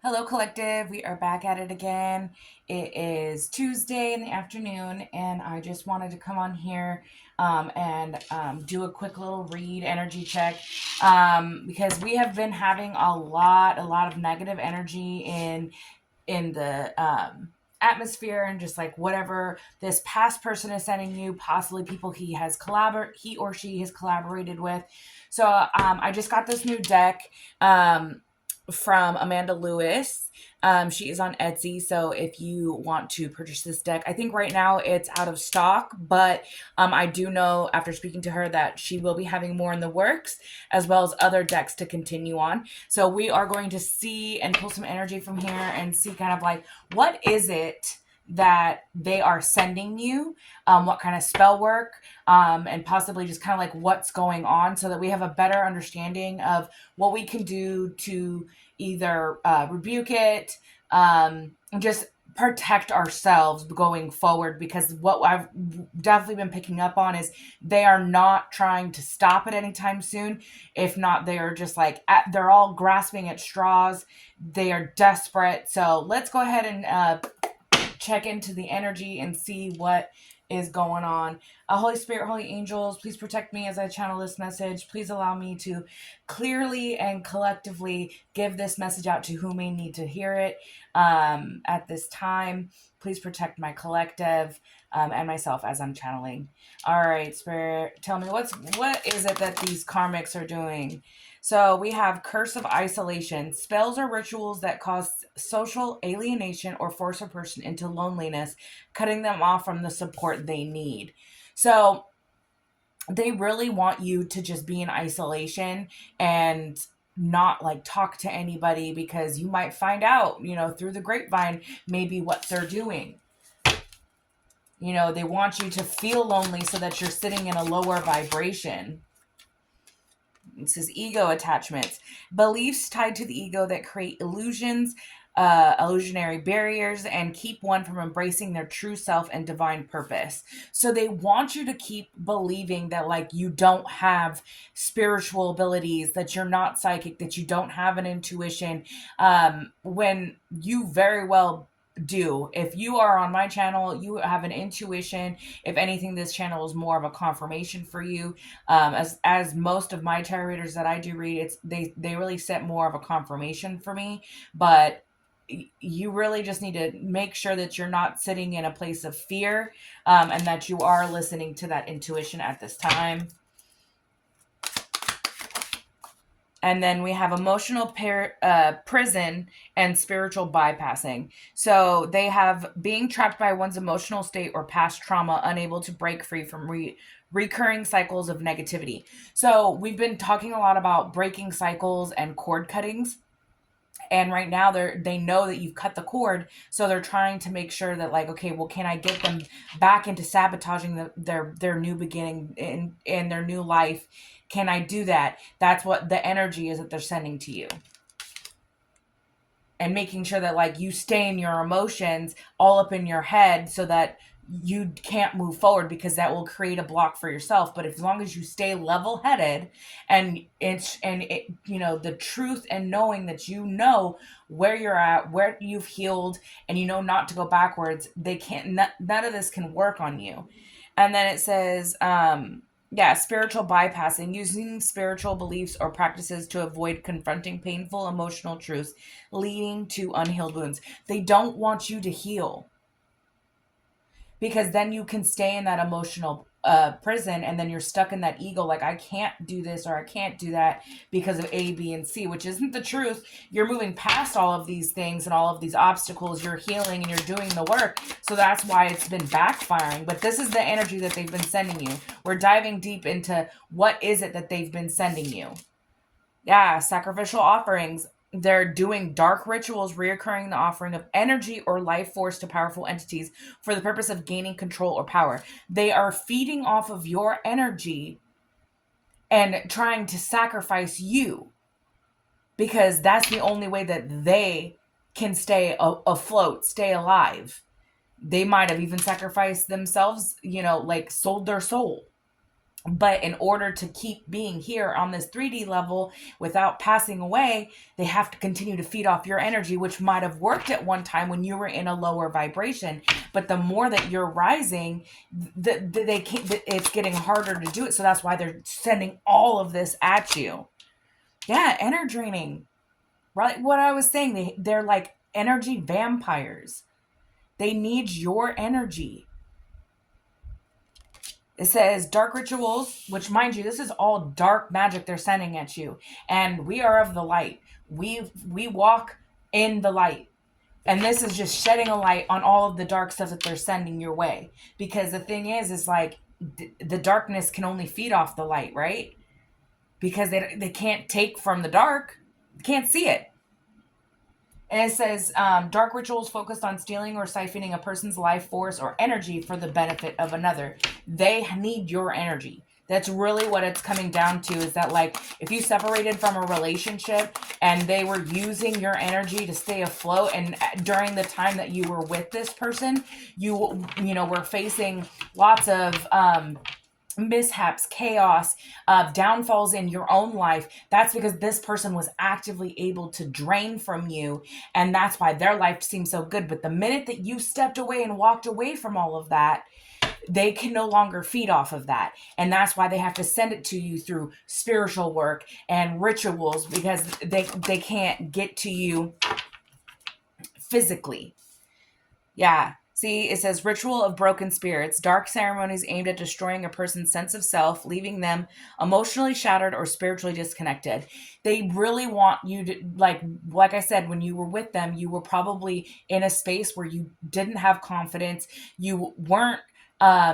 Hello, collective. We are back at it again. It is Tuesday in the afternoon, and I just wanted to come on here and do a quick little read energy check because we have been having a lot of negative energy in the atmosphere and just like whatever this past person is sending you, possibly people he or she has collaborated with. So I just got this new deck. From Amanda Lewis. She is on Etsy, so if you want to purchase this deck, I think right now it's out of stock, but I do know after speaking to her that she will be having more in the works, as well as other decks to continue on. So we are going to see and pull some energy from here and see kind of like what is it that they are sending you, what kind of spell work, and possibly just kind of like what's going on so that we have a better understanding of what we can do to either rebuke it, just protect ourselves going forward. Because what I've definitely been picking up on is they are not trying to stop it anytime soon. If not, they are just like, they're all grasping at straws. They are desperate. So let's go ahead and check into the energy and see what is going on. Holy Spirit, Holy Angels, please protect me as I channel this message. Please allow me to clearly and collectively give this message out to who may need to hear it at this time. Please protect my collective and myself as I'm channeling. All right, Spirit, tell me what is it that these karmics are doing? So we have Curse of Isolation. Spells or rituals that cause social alienation or force a person into loneliness, cutting them off from the support they need. So they really want you to just be in isolation and not like talk to anybody, because you might find out, through the grapevine, maybe what they're doing. They want you to feel lonely so that you're sitting in a lower vibration. It says ego attachments, beliefs tied to the ego that create illusions, illusionary barriers, and keep one from embracing their true self and divine purpose. So they want you to keep believing that like you don't have spiritual abilities, that you're not psychic, that you don't have an intuition, when you very well do. If you are on my channel, you have an intuition. If anything, this channel is more of a confirmation for you. As most of my tarot readers that I do read, they really set more of a confirmation for me. But you really just need to make sure that you're not sitting in a place of fear, and that you are listening to that intuition at this time. And then we have emotional prison and spiritual bypassing. So they have being trapped by one's emotional state or past trauma, unable to break free from recurring cycles of negativity. So we've been talking a lot about breaking cycles and cord cuttings. And right now they know that you've cut the cord, so they're trying to make sure that like, okay, well, can I get them back into sabotaging their new beginning in their new life? Can I do that? That's what the energy is that they're sending to you. And making sure that like you stay in your emotions all up in your head so that you can't move forward, because that will create a block for yourself. But as long as you stay level headed and the truth, and knowing that where you're at, where you've healed, and not to go backwards, none of this can work on you. And then it says spiritual bypassing, using spiritual beliefs or practices to avoid confronting painful emotional truths, leading to unhealed wounds. They don't want you to heal, because then you can stay in that emotional prison, and then you're stuck in that ego, like I can't do this or I can't do that because of A, B, and C, which isn't the truth. You're moving past all of these things and all of these obstacles. You're healing and you're doing the work. So that's why it's been backfiring. But this is the energy that they've been sending you. We're diving deep into what is it that they've been sending you. Yeah, sacrificial offerings. They're doing dark rituals, reoccurring the offering of energy or life force to powerful entities for the purpose of gaining control or power. They are feeding off of your energy and trying to sacrifice you, because that's the only way that they can stay afloat, stay alive. They might have even sacrificed themselves, like sold their soul. But in order to keep being here on this 3D level without passing away, they have to continue to feed off your energy, which might have worked at one time when you were in a lower vibration. But the more that you're rising, they can't, it's getting harder to do it. So that's why they're sending all of this at you. Yeah, energy draining. Right? What I was saying, they're like energy vampires. They need your energy. It says dark rituals, which, mind you, this is all dark magic they're sending at you. And we are of the light. We walk in the light. And this is just shedding a light on all of the dark stuff that they're sending your way. Because the thing is like the darkness can only feed off the light, right? Because they can't take from the dark. They can't see it. And it says, dark rituals focused on stealing or siphoning a person's life force or energy for the benefit of another. They need your energy. That's really what it's coming down to, is that, like, if you separated from a relationship and they were using your energy to stay afloat, and during the time that you were with this person, you were facing lots of mishaps, chaos, downfalls in your own life, that's because this person was actively able to drain from you, and that's why their life seems so good. But the minute that you stepped away and walked away from all of that, they can no longer feed off of that, and that's why they have to send it to you through spiritual work and rituals, because they can't get to you physically. Yeah. See, it says ritual of broken spirits, dark ceremonies aimed at destroying a person's sense of self, leaving them emotionally shattered or spiritually disconnected. They really want you to, like I said, when you were with them, you were probably in a space where you didn't have confidence. You weren't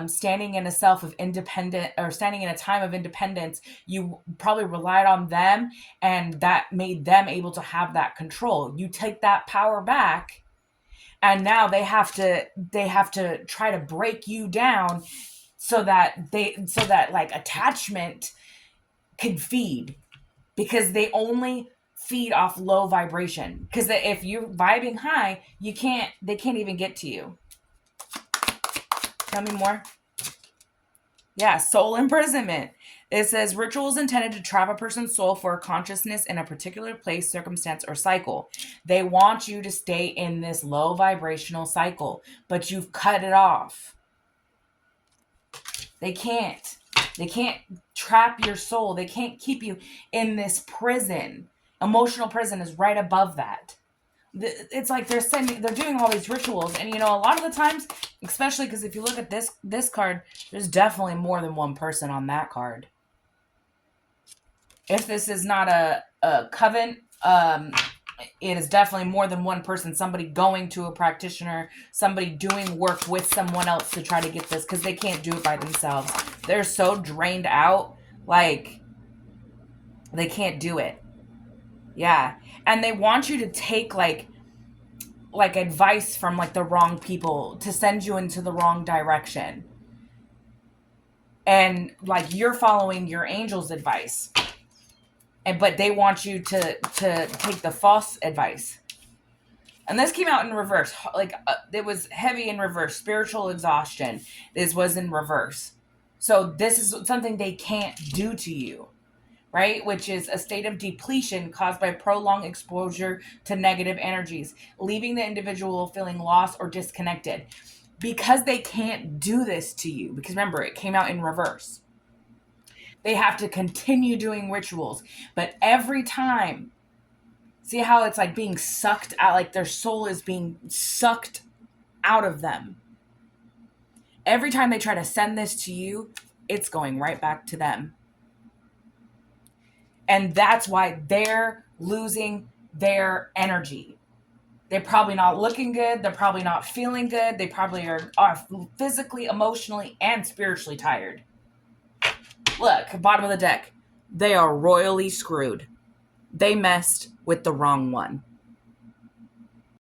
standing in a standing in a time of independence. You probably relied on them, and that made them able to have that control. You take that power back, and now they have to try to break you down so that like attachment can feed, because they only feed off low vibration, because if you're vibing high, they can't even get to you. Tell me more. Yeah, soul imprisonment. It says rituals intended to trap a person's soul for a consciousness in a particular place, circumstance, or cycle. They want you to stay in this low vibrational cycle, but you've cut it off. They can't. They can't trap your soul. They can't keep you in this prison. Emotional prison is right above that. It's like they're doing all these rituals, and a lot of the times, especially because if you look at this card, there's definitely more than one person on that card. If this is not a coven, it is definitely more than one person. Somebody going to a practitioner, somebody doing work with someone else to try to get this, because they can't do it by themselves. They're so drained out, like they can't do it. Yeah. And they want you to take like advice from like the wrong people to send you into the wrong direction. And like you're following your angel's advice. But they want you to take the false advice. And this came out in reverse. Like it was heavy in reverse. Spiritual exhaustion. This was in reverse. So this is something they can't do to you, right? Which is a state of depletion caused by prolonged exposure to negative energies, leaving the individual feeling lost or disconnected. Because they can't do this to you, because remember, it came out in reverse. They have to continue doing rituals. But every time, see how it's like being sucked out, like their soul is being sucked out of them. Every time they try to send this to you, it's going right back to them. And that's why they're losing their energy. They're probably not looking good. They're probably not feeling good. They probably are physically, emotionally, and spiritually tired. Look, bottom of the deck. They are royally screwed. They messed with the wrong one.